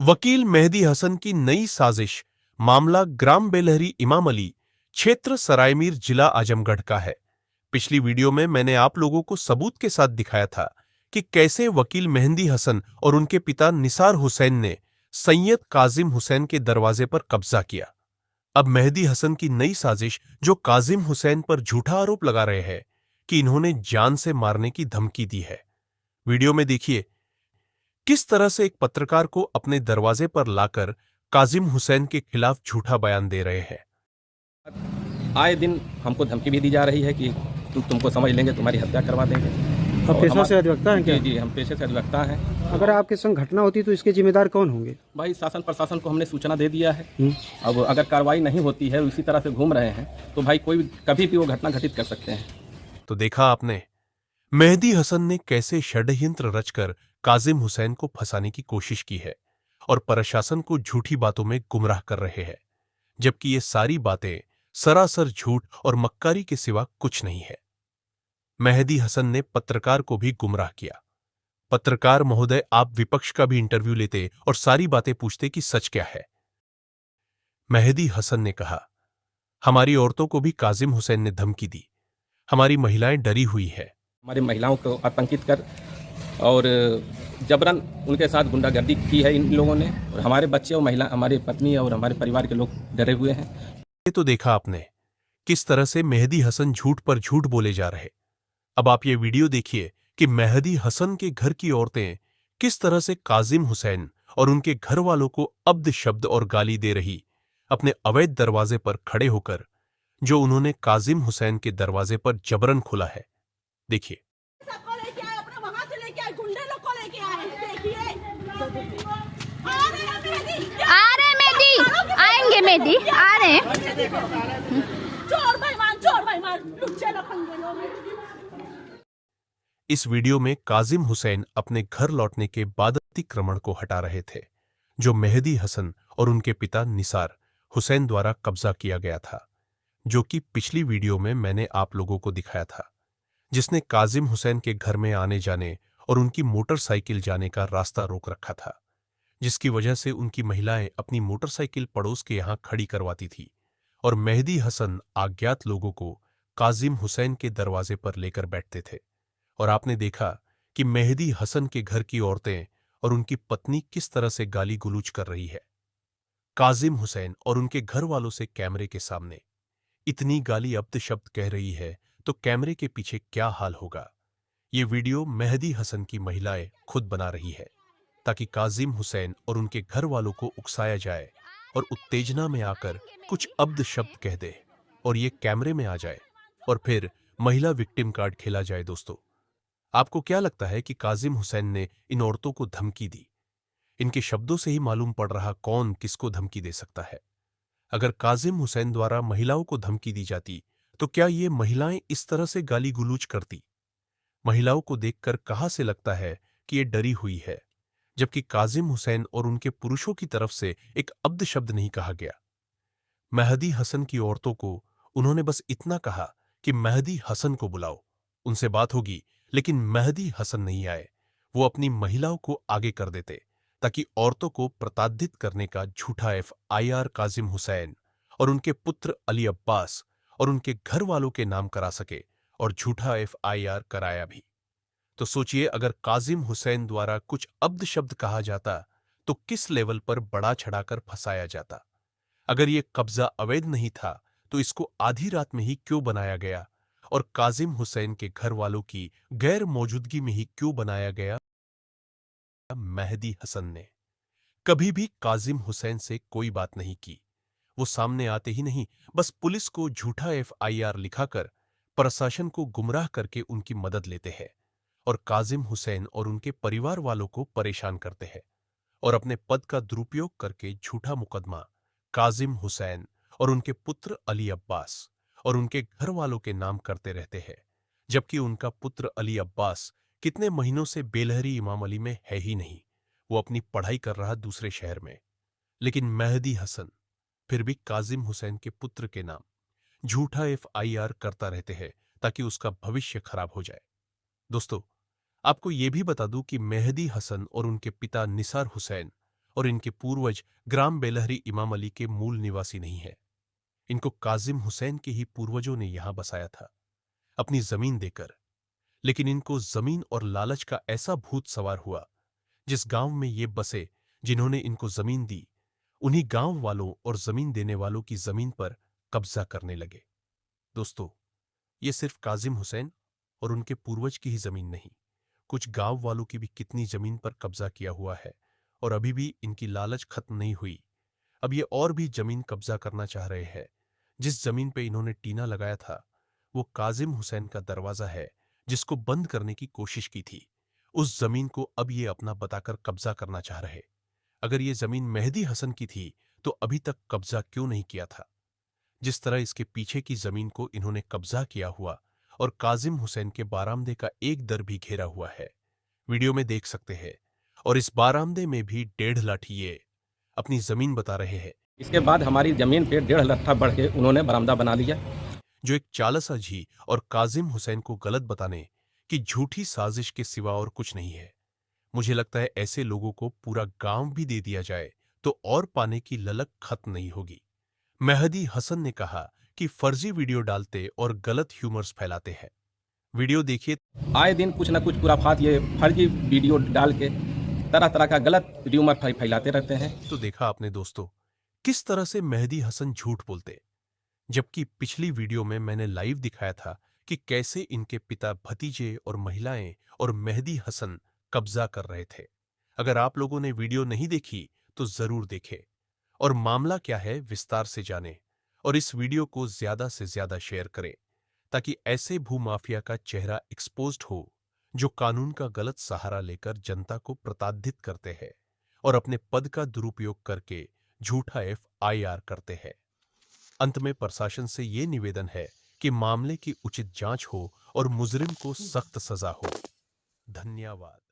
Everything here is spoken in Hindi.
वकील मेहदी हसन की नई साजिश। मामला ग्राम बेलहरी इमाम अली, क्षेत्र सरायमीर, जिला आजमगढ़ का है। पिछली वीडियो में मैंने आप लोगों को सबूत के साथ दिखाया था कि कैसे वकील मेहदी हसन और उनके पिता निसार हुसैन ने सैयद काजिम हुसैन के दरवाजे पर कब्जा किया। अब मेहदी हसन की नई साजिश, जो काजिम हुसैन पर झूठा आरोप लगा रहे हैं कि इन्होंने जान से मारने की धमकी दी है। वीडियो में देखिए किस तरह से एक पत्रकार को अपने दरवाजे पर लाकर काजिम हुसैन के खिलाफ झूठा बयान दे रहे हैं। आए दिन हमको धमकी भी दी जा रही है कि तुमको समझ लेंगे, तुम्हारी हत्या करवा देंगे। आप पेशा से अधिवक्ता हैं क्या? जी, हम पेशे से अधिवक्ता हैं। अगर आपके संग घटना होती तो इसके जिम्मेदार कौन होंगे? भाई शासन प्रशासन को हमने सूचना दे दिया है। अब अगर कार्रवाई नहीं होती है, इसी तरह से घूम रहे हैं, तो भाई कोई कभी भी वो घटना घटित कर सकते हैं। तो देखा आपने मेहदी हसन ने कैसे षड्यंत्र रचकर काजिम हुसैन को फंसाने की कोशिश की है और प्रशासन को झूठी बातों में गुमराह कर रहे हैं, जबकि ये सारी बातें सरासर झूठ और मक्कारी के सिवा कुछ नहीं है। मेहदी हसन ने पत्रकार को भी गुमराह किया। पत्रकार महोदय, आप विपक्ष का भी इंटरव्यू लेते और सारी बातें पूछते कि सच क्या है। मेहदी हसन ने कहा, हमारी औरतों को भी काजिम हुसैन ने धमकी दी, हमारी महिलाएं डरी हुई है। हमारी महिलाओं को आतंकित कर और जबरन उनके साथ गुंडागर्दी की है इन लोगों ने, और हमारे बच्चे और महिला, हमारी पत्नी और हमारे परिवार के लोग डरे हुए हैं। ये तो देखा आपने किस तरह से मेहदी हसन झूठ पर झूठ बोले जा रहे। अब आप ये वीडियो देखिए कि मेहदी हसन के घर की औरतें किस तरह से काजिम हुसैन और उनके घर वालों को अब्द शब्द और गाली दे रही, अपने अवैध दरवाजे पर खड़े होकर, जो उन्होंने काजिम हुसैन के दरवाजे पर जबरन खोला है। देखिए। सबको लेके आए, अपने वहां से लेके आए, गुंडे लोग को लेके आए। देखिए, आ रहे हैं मेहदी, आएंगे मेहदी, आ रहे हैं। चोर भाईमान, लुच्चे लफंगे लोग। इस वीडियो में काजिम हुसैन अपने घर लौटने के बाद अतिक्रमण को हटा रहे थे, जो मेहदी हसन और उनके पिता निसार हुसैन द्वारा कब्जा किया गया था, जो कि पिछली वीडियो में मैंने आप लोगों को दिखाया था, जिसने काजिम हुसैन के घर में आने जाने और उनकी मोटरसाइकिल जाने का रास्ता रोक रखा था, जिसकी वजह से उनकी महिलाएं अपनी मोटरसाइकिल पड़ोस के यहां खड़ी करवाती थी और मेहदी हसन अज्ञात लोगों को काजिम हुसैन के दरवाजे पर लेकर बैठते थे। और आपने देखा कि मेहदी हसन के घर की औरतें और उनकी पत्नी किस तरह से गाली गुलूच कर रही है। काजिम हुसैन और उनके घर वालों से कैमरे के सामने इतनी गाली अब्द शब्द कह रही है, तो कैमरे के पीछे क्या हाल होगा। ये वीडियो मेहदी हसन की महिलाएं खुद बना रही है, ताकि काजिम हुसैन और उनके घर वालों को उकसाया जाए और उत्तेजना में आकर कुछ अब्द शब्द कह दे और ये कैमरे में आ जाए और फिर महिला विक्टिम कार्ड खेला जाए। दोस्तों, आपको क्या लगता है कि काजिम हुसैन ने इन औरतों को धमकी दी? इनके शब्दों से ही मालूम पड़ रहा कौन किसको धमकी दे सकता है। अगर काजिम हुसैन द्वारा महिलाओं को धमकी दी जाती, तो क्या ये महिलाएं इस तरह से गाली गुलूच करती? महिलाओं को देखकर कहां से लगता है कि ये डरी हुई है, जबकि काजिम हुसैन और उनके पुरुषों की तरफ से एक अब्द शब्द नहीं कहा गया। मेहदी हसन की औरतों को उन्होंने बस इतना कहा कि मेहदी हसन को बुलाओ, उनसे बात होगी, लेकिन मेहदी हसन नहीं आए। वो अपनी महिलाओं को आगे कर देते ताकि औरतों को प्रताड़ित करने का झूठा FIR काजिम हुसैन और उनके पुत्र अली अब्बास और उनके घर वालों के नाम करा सके, और झूठा FIR कराया भी। तो सोचिए, अगर काजिम हुसैन द्वारा कुछ अब्द शब्द कहा जाता तो किस लेवल पर बड़ा चढ़ाकर फंसाया जाता। अगर ये कब्जा अवैध नहीं था तो इसको आधी रात में ही क्यों बनाया गया, और काजिम हुसैन के घर वालों की गैर मौजूदगी में ही क्यों बनाया गया? मेहदी हसन ने कभी भी काजिम हुसैन से कोई बात नहीं की। वो सामने आते ही नहीं, बस पुलिस को झूठा FIR लिखाकर प्रशासन को गुमराह करके उनकी मदद लेते हैं और काजिम हुसैन और उनके परिवार वालों को परेशान करते हैं और अपने पद का दुरुपयोग करके झूठा मुकदमा काजिम हुसैन और उनके पुत्र अली अब्बास और उनके घर वालों के नाम करते रहते हैं, जबकि उनका पुत्र अली अब्बास कितने महीनों से बेलहरी इमाम अली में है ही नहीं। वो अपनी पढ़ाई कर रहा दूसरे शहर में। लेकिन मेहदी हसन फिर भी काजिम हुसैन के पुत्र के नाम झूठा FIR करता रहते हैं ताकि उसका भविष्य खराब हो जाए। दोस्तों, आपको यह भी बता दूं कि मेहदी हसन और उनके पिता निसार हुसैन और इनके पूर्वज ग्राम बेलहरी इमाम अली के मूल निवासी नहीं है। इनको काजिम हुसैन के ही पूर्वजों ने यहां बसाया था, अपनी जमीन देकर। लेकिन इनको जमीन और लालच का ऐसा भूत सवार हुआ, जिस गांव में ये बसे, जिन्होंने इनको जमीन दी, उन्हीं गांव वालों और जमीन देने वालों की जमीन पर कब्जा करने लगे। दोस्तों, ये सिर्फ काजिम हुसैन और उनके पूर्वज की ही जमीन नहीं, कुछ गांव वालों की भी कितनी जमीन पर कब्जा किया हुआ है, और अभी भी इनकी लालच खत्म नहीं हुई। अब ये और भी जमीन कब्जा करना चाह रहे हैं। जिस जमीन पे इन्होंने टीना लगाया था, वो काजिम हुसैन का दरवाजा है, जिसको बंद करने की कोशिश की थी। उस जमीन को अब ये अपना बताकर कब्जा करना चाह रहे। अगर ये जमीन मेहदी हसन की थी, तो अभी तक कब्जा क्यों नहीं किया था? जिस तरह इसके पीछे की जमीन को इन्होंने कब्जा किया हुआ और काजिम हुसैन के बारामदे का एक दर भी घेरा हुआ है, वीडियो में देख सकते हैं। और इस बारामदे में भी 1.5 लाठी ये अपनी जमीन बता रहे हैं, इसके बाद हमारी ज़मीन पे 1.5 लट्ठा बढ़ के उन्होंने बरामदा बना लिया। जो एक चालसाजी और काजिम हुसैन को गलत बताने की झूठी साजिश के सिवा और कुछ नहीं है। मुझे लगता है ऐसे लोगों को पूरा गांव भी दे दिया जाए तो और पाने की ललक खत्म नहीं होगी। मेहदी हसन ने कहा कि फर्जी वीडियो डालते और गलत ह्यूमर्स फैलाते हैं। वीडियो देखिए। आए दिन कुछ ना कुछ खुराफात ये फर्जी वीडियो डाल के तरह तरह का गलत र्यूमर फैलाते रहते हैं। तो देखा आपने दोस्तों, किस तरह से मेहदी हसन झूठ बोलते। जबकि पिछली वीडियो में मैंने लाइव दिखाया था कि कैसे इनके पिता, भतीजे और महिलाएं और मेहदी हसन कब्जा कर रहे थे। अगर आप लोगों ने वीडियो नहीं देखी तो जरूर देखें और मामला क्या है विस्तार से जानें, और इस वीडियो को ज्यादा से ज्यादा शेयर करें ताकि ऐसे भूमाफिया का चेहरा एक्सपोज्ड हो, जो कानून का गलत सहारा लेकर जनता को प्रताड़ित करते हैं और अपने पद का दुरुपयोग करके झूठा FIR करते हैं। अंत में प्रशासन से ये निवेदन है कि मामले की उचित जांच हो और मुजरिम को सख्त सजा हो। धन्यवाद।